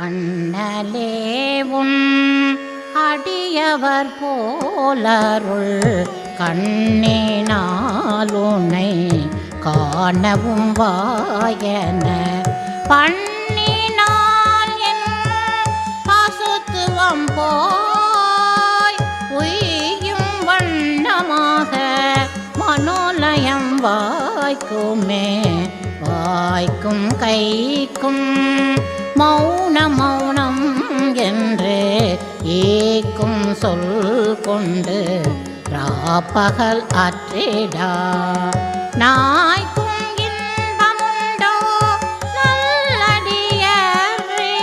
அண்ணலே உன் அடியவர் போலருள் கண்ணினாலுனை காணவும் வாயன பண்ணினால் என் பசுத்துவம் போய் உய்யும் வண்ணமாக மனோலயம் வாய்க்குமே வாய்க்கும் கைக்கும் மௌனம் மௌனம் என்று ஏக்கும் சொல் கொண்டு ராப்பகல் அற்றிடா நாய்க்கும் இன்பமுண்டோ நல்லடியரே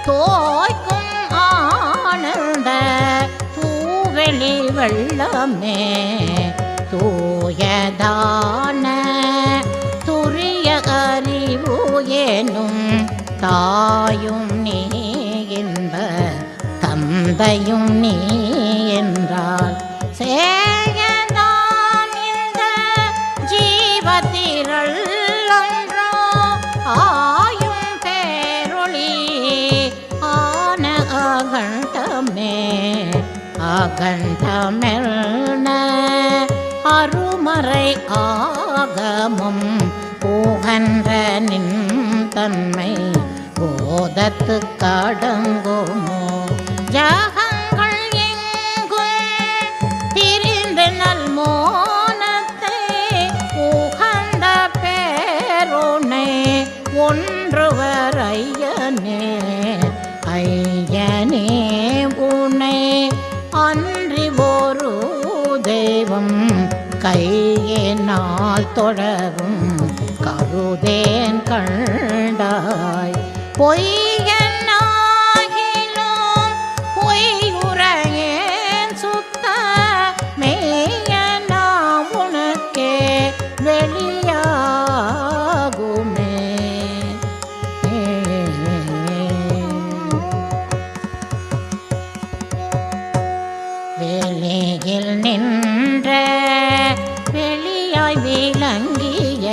தோய்க்கும் ஆனந்த தூவெளி வெள்ளமே தூயதான துரிய அறிவு எனும் தாயும் நீ என்ப தந்தையும் நீ என்றால் சேயதான் இந்த ஜீவத்திரள் ஒன்றோ ஆயும் பேரொளி ஆன அகண்டமே அகண்டமெல்ன அருமறை ஆகமும் புகன்ற நின் தன்மை போதத்து கடங்குமோ ஜகங்கள் எங்கும் திரிந்து நல் மோனத்தை உகந்த பேரோனை ஒன்றுவர் ஐயனே ஐயனே உனை அன்றி ஒரு தெய்வம் கையினால் தொடரும் கருதேன் கண்டாய் பொய்யனாகிலும் பொய்யுரையேன் சுத்த மெய்யனா உனக்கே வெளியாகுமே வெளியில் நின்ற வெளியாய் விளங்கிய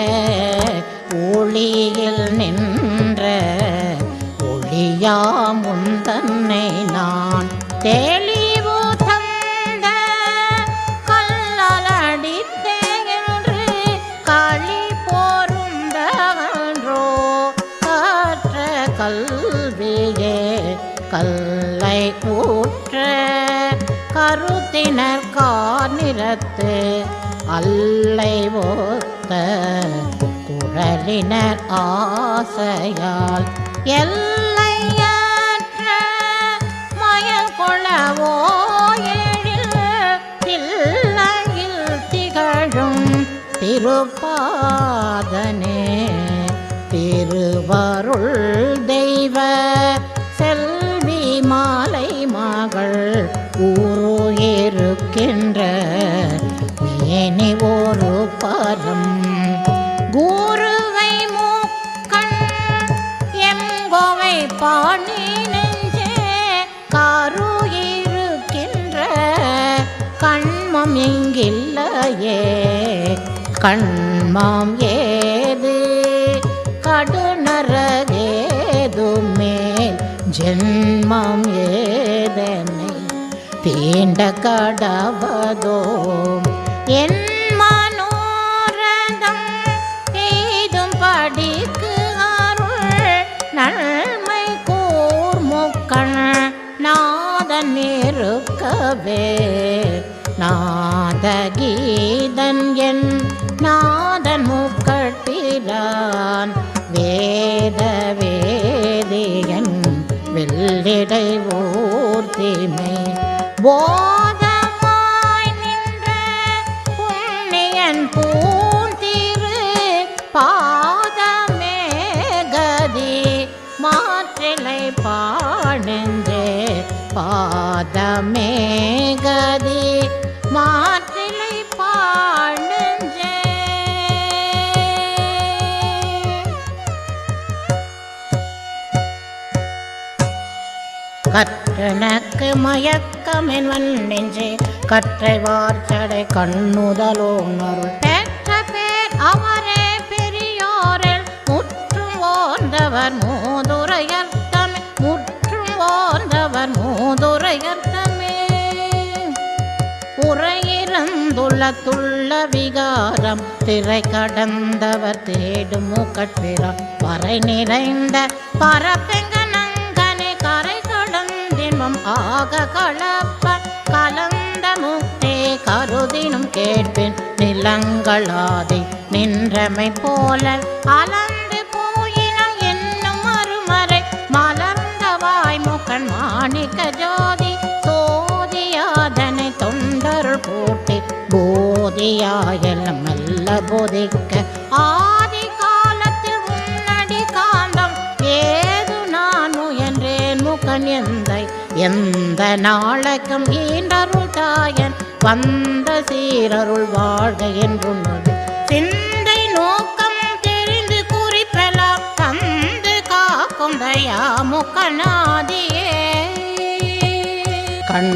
ஒளியில் நின்ற ஒளியாமுந்தன்னை நான் தெளிவு தந்த கல்லடித்தே என்று களி போருந்தவன்றோ காற்ற கல்வியே கல்லை ஊற்ற கருத்தினர் காநிறத்து அல்லை ஒத்த குழலினர் ஆசையால் எல்லையற்ற மயல் கொளவோ எழில் தில்லையில் திகழும் திருப்பாதனே திருவருள் தெய்வ செல்வி மாலை மகள் ஊரு இருக்கின்ற மேனி ஒரு பரம் குருவை மூக்கண் எங்கோவை பாணி நெஞ்சே காரு இருக்கின்ற கண்மம் எங்கில்லையே கண்மம் ஏது கடுநரகேது மேல் ஜென்மம் ஏதனை தீண்ட கடவதோ என் மனோரதம் எய்தும் படிக்கு அருள் நன்மை கூர்முக்கண் நாதன் இருக்கவே நாதகீதன் என் நாதன் முக்கட்டிலான் வேத வேதியன் வெள்ளிடை ஊர்த்திமை போதமாய் நின்ற புண்ணியன் பூந்திரு பாதமே கதி மாற்றிலை பாடென்றே பாதமே கதி மாற்றிலை பாடென்றே கற்றனக்கு மயக்கமென் நெஞ்சே கற்றை வார்ச்சடை கண்ணுதலோனருள் பெற்ற பேர் அவரே பெரியோரில் முற்றும் ஓர்ந்தவர் மோதுரையர்த்தமே மூதுரையர்த்தமே உரையிறந்துள்ள துள்ள விகாரம் திரை கடந்தவர் தேடும் முகட்பிறா பறை நிறைந்த பரப்பெங்கனங்கனை கரை கடந்தின்பம் ஆக கலப்ப கலந்த முக்தே கருதினும் கேட்பின் நிலங்களாதை நின்றமை போல அலந்து போயினம் என்னும் மறுமறை மலர்ந்த வாய்முகன் மாணிக்க ஜோதி சோதியாதனை தொண்டருள் போட்டி போதியாயெல்லாம் நல்ல போதிக்க ஆதி காலத்தில் உன்னடி காந்தம் ஏது நான் முயன்றேன் முகன் எந்த நாளைக்கும் ஈண்டருள் தாயன் வந்த சீரருள் வாழ்க என்றுன்னது சிந்தை நோக்கம் தெரிந்து குறிப்பெல்லாம் தந்து காக்கும் தயா முகநாதியே கண்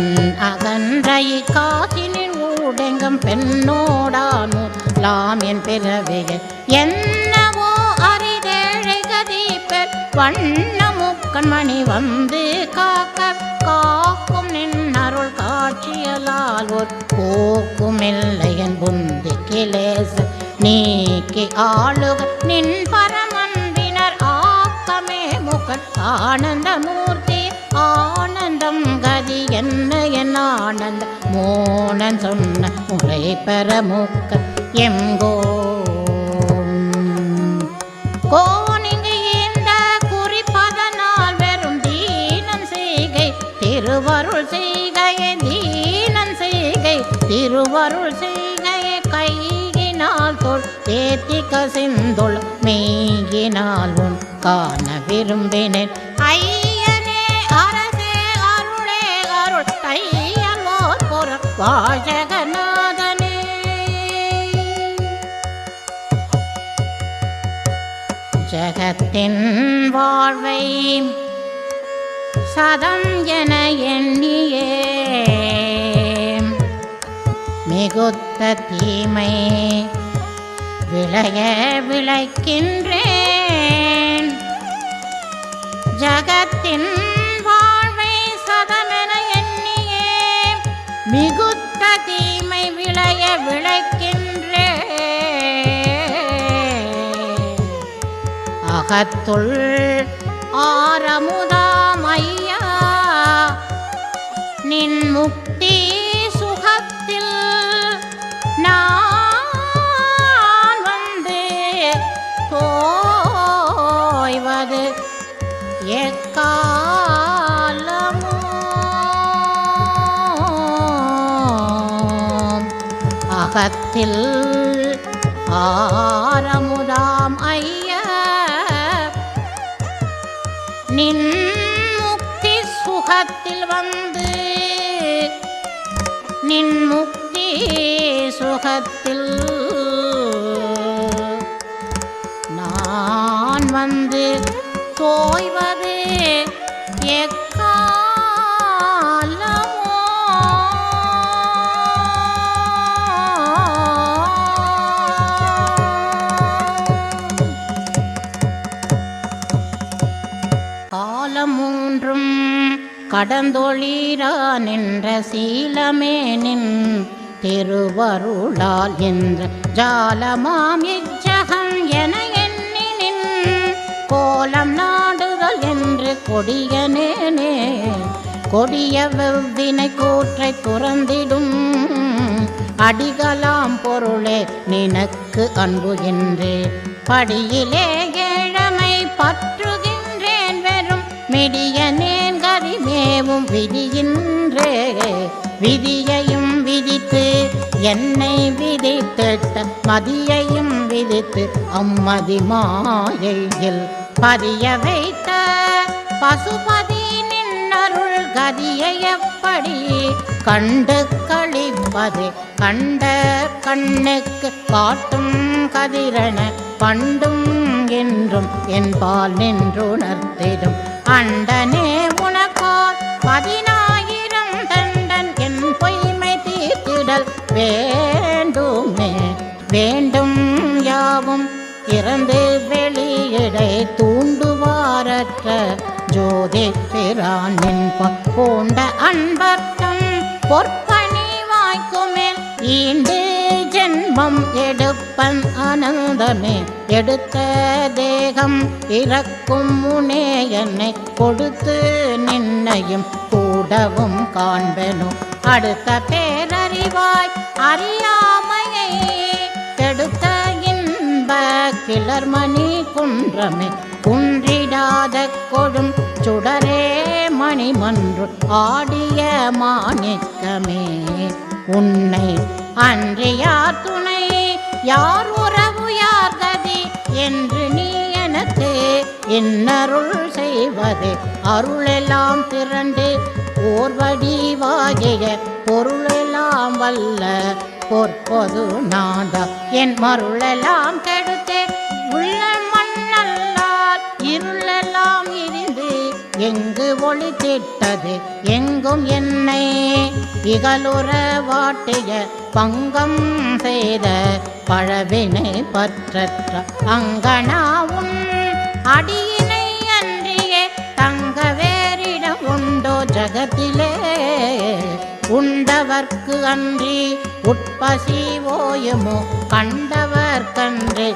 அகன்றை காசினின் ஊடெங்கும் பெண்ணோடானு லாம் என் பிறவிய என்னவோ அரிதேழை கதீப்பர் வண்ண முக்கண்மணி வந்து காக்க காக்கும் நின்னருள் காட்சியலால் ஒரு போக்கும் இல்லையன் புந்தி கிளேச நீக்கி ஆளுக நின் பரமன்பினர் ஆக்கமே முகன் ஆனந்த மூர்த்தி ஆனந்தம் கதி என்ன என் ஆனந்த மோனன் சொன்ன முறை பெற முக்க எங்கோ கோனிங்கு இந்த குறிப்பதனால் வெறும் தீனன் செய்கை திருவருள் செய்கையை தீனன் செய்கை திருவருள் செய்கையை கையினால் தோல் தேத்தி கசிந்துள் மெய்யினால் உன் காண விரும்பினேன் ஐயனே அரசே அருளே அருள் தையலோர் பொற வாழகநாதனே ஜகத்தின் வாழ்வை சதம் என எண்ணியே மிகுத்த தீமை விளைய விளைக்கின்றேன் ஜகத்தின் வாழ்வை சதமென எண்ணியே மிகுத்த தீமை விளைய விளைக்கின்றேன் அகத்துள் ஆரமுதாம் ஐயா நின் முக்தி சுகத்தில் நான் வந்து தோய்வது எக்காலமோ அகத்தில் ஆரமுதாம் ஐயா நின் முக்தி சுகத்தில் வந்து நின் முக்தி சுகத்தில் நான் வந்து தோய்வது எக்காலமோ காலம் மூன்றும் கடந்தொழிரா நின்ற சீலமே நின் திருவருளால் என்ற ஜாலமாம் இச்சகம் என எண்ணி நின் கோலம் நாடுதல் என்று கொடியனேனே கொடிய வெவ்வினை கூற்றை துறந்திடும் அடிகளாம் பொருளே நினக்கு அன்பு என்றே படியிலே ஏழமை பற்றுகின்றேன் வெறும் மிடியனேன் கரிமேவும் விதியின்றே விதியையும் விதித்து என்னை விதித்திட்ட மதியையும் விதித்து அம்மதி மாயையில் பதிய வைத்த பசுபதி நின்னருள் கதியை எப்படி கண்டு கழிப்பது கண்ட கண்ணுக்கு காட்டும் கதிரன பண்டும் என்றும் என்பால் நின்றுணர்த்திடும் அண்டனே உனக்கால் 10,000 தண்டன் என் பொய்மை தீர்த்திடல் வேண்டுமே வேண்டும் யாவும் இறந்து வெளியிடை தூண்டுவாரற்ற ஜோதி பிரானின் பூண்ட அன்பர்த்தம் பொற்பணி வாய்க்குமேல் ஈண்டு ஜென்மம் எடுப்பன் ஆனந்தமே எடுத்த தேகம் இறக்கும் முனே என்னை கொடுத்து நின்னையும் கூடவும் காண்பெனும் அடுத்த பேரறிவாய் அறியாமையை கெடுத்த இன்ப கிளர்மணி குன்றமே குன்றிடாத கொடும் சுடரே மணிமன்று ஆடிய மாணிக்கமே உன்னை அன்றியார் துணை யார் உறவு யார் கதி என்று நீ எனக்கு இன்னருள் செய்வதே அருளெல்லாம் திரண்டு ஓர்வடிவாகிய பொருளெல்லாம் வல்ல பொற்பொது நாதா என் மருளெல்லாம் கெடுத்தே உள்ள மண்ணல்லால் இருளெல்லாம் இருந்து எங்கு ஒளி திட்டது எங்கும் என்னை இகலுற வாட்டிய பங்கம் செய்த பழவினை பற்றற்ற அங்கனா உன் அடியினை அன்றியே தங்க வேறிடம் உண்டோ ஜகத்திலே உண்டவர்க்கு அன்றி உட்பசி ஓயுமோ கண்டவர்கன்று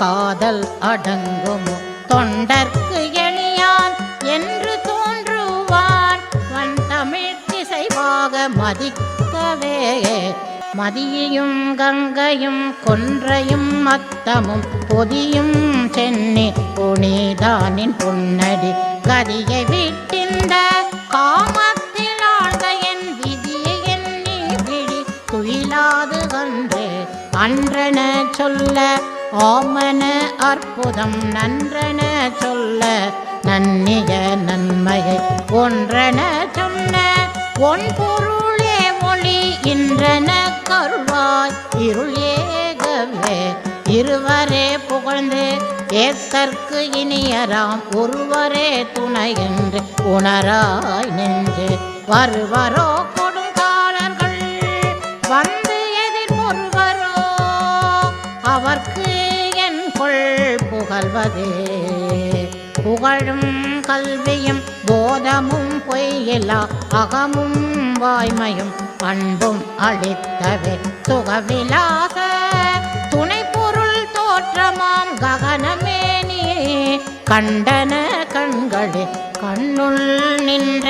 காதல் அடங்குமோ தொண்டர்க்கு எளியான் என்று தோன்றுவான் வன் தமிழ் திசைவாக மதிக்கவே மதியும் கங்கையும் கொன்றையும் மத்தமும் பொதியும் சென்னி புனிதானின் பொன்னடி கதியை விட்டிந்த காமத்தில் ஆழ்ந்த என் விதியை எண்ணி விழி துயிலாது கன்று அன்றன சொல்ல ஆமன அற்புதம் நன்றன சொல்ல நன்னிய நன்மையை ஒன்றன சொன்ன ஒன் பொருளே ஒளி இன்றன கருவாய் இருள் ஏகவே இருவரே புகழ்ந்து ஏத்தற்கு இனியராம் ஒருவரே துணை என்று உணராய் நின்று வருவரோ கொடுங்காலர்கள் வந்து எதிர் பொருவரோ அவர்க்கு என் கொள் புகழ்வதே புகழும் கல்வியும் போதமும் பொய்யில்லா அகமும் வாய்மையும் அன்பும் அளித்தவே சுகவிலாச துணை பொருள் தோற்றமாம் ககனமேனி கண்டன கண்களே கண்ணுள் நின்ற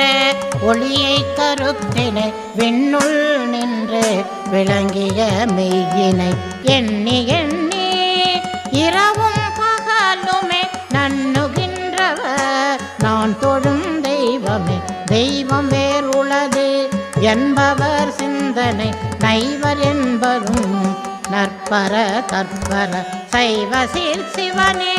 ஒளியை கருத்தினை விண்ணுள் நின்று விளங்கிய மெய்யினை எண்ணி எண்ணி இரவும் பகலுமே நன்னுகின்றவர் நான் தொழும் தெய்வமே தெய்வம் வேறுளது என்பவர் சிந்தனை நைவர் என்பதும் நற்பர தற்பர சைவ சீர் சிவனே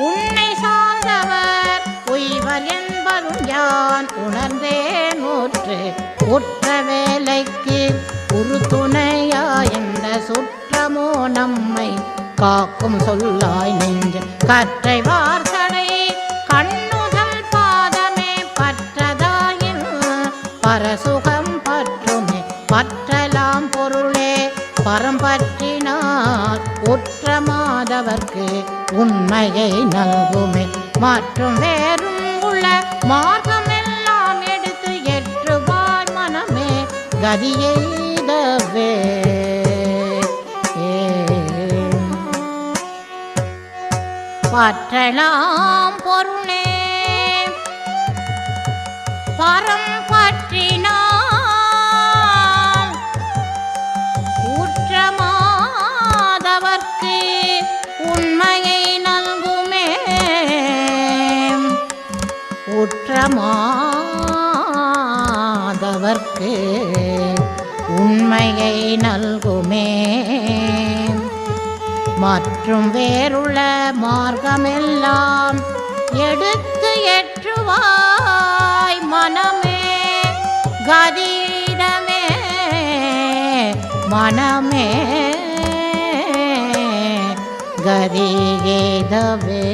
உன்னை சார்ந்தவர் உய்வர் என்பதும் யான் உணர்ந்தே நூற்று உற்ற வேலைக்கு உரு துணையாயந்த சுற்றமோ நம்மை காக்கும் சொல்லாய் நெஞ்ச கற்றை வார்சடை கண்ணுதல் பாதமே பற்றதாயின் பரசுகம் பற்றுமே பற்றலாம் பொருளே பரம்பற்றினார் உற்ற மாதவர்க்கு உண்மையை நல்குமே மற்றும் வேறும் உள்ள மார்க்கமெல்லாம் எடுத்து ஏற்றுவாய் மனமே கதியெய்தவே பற்றலாம் பொருளே பரம் பற்றினான் ஊற்றமாதவர்க்கு உண்மையை நல்குமே ஊற்றமாதவர்க்கு உண்மையை நல்குமே மற்றும் வேறுள்ள மார்க்கமெல்லாம் எடுத்து ஏற்றுவாய் மனமே கதியிடமே மனமே கதியேதவே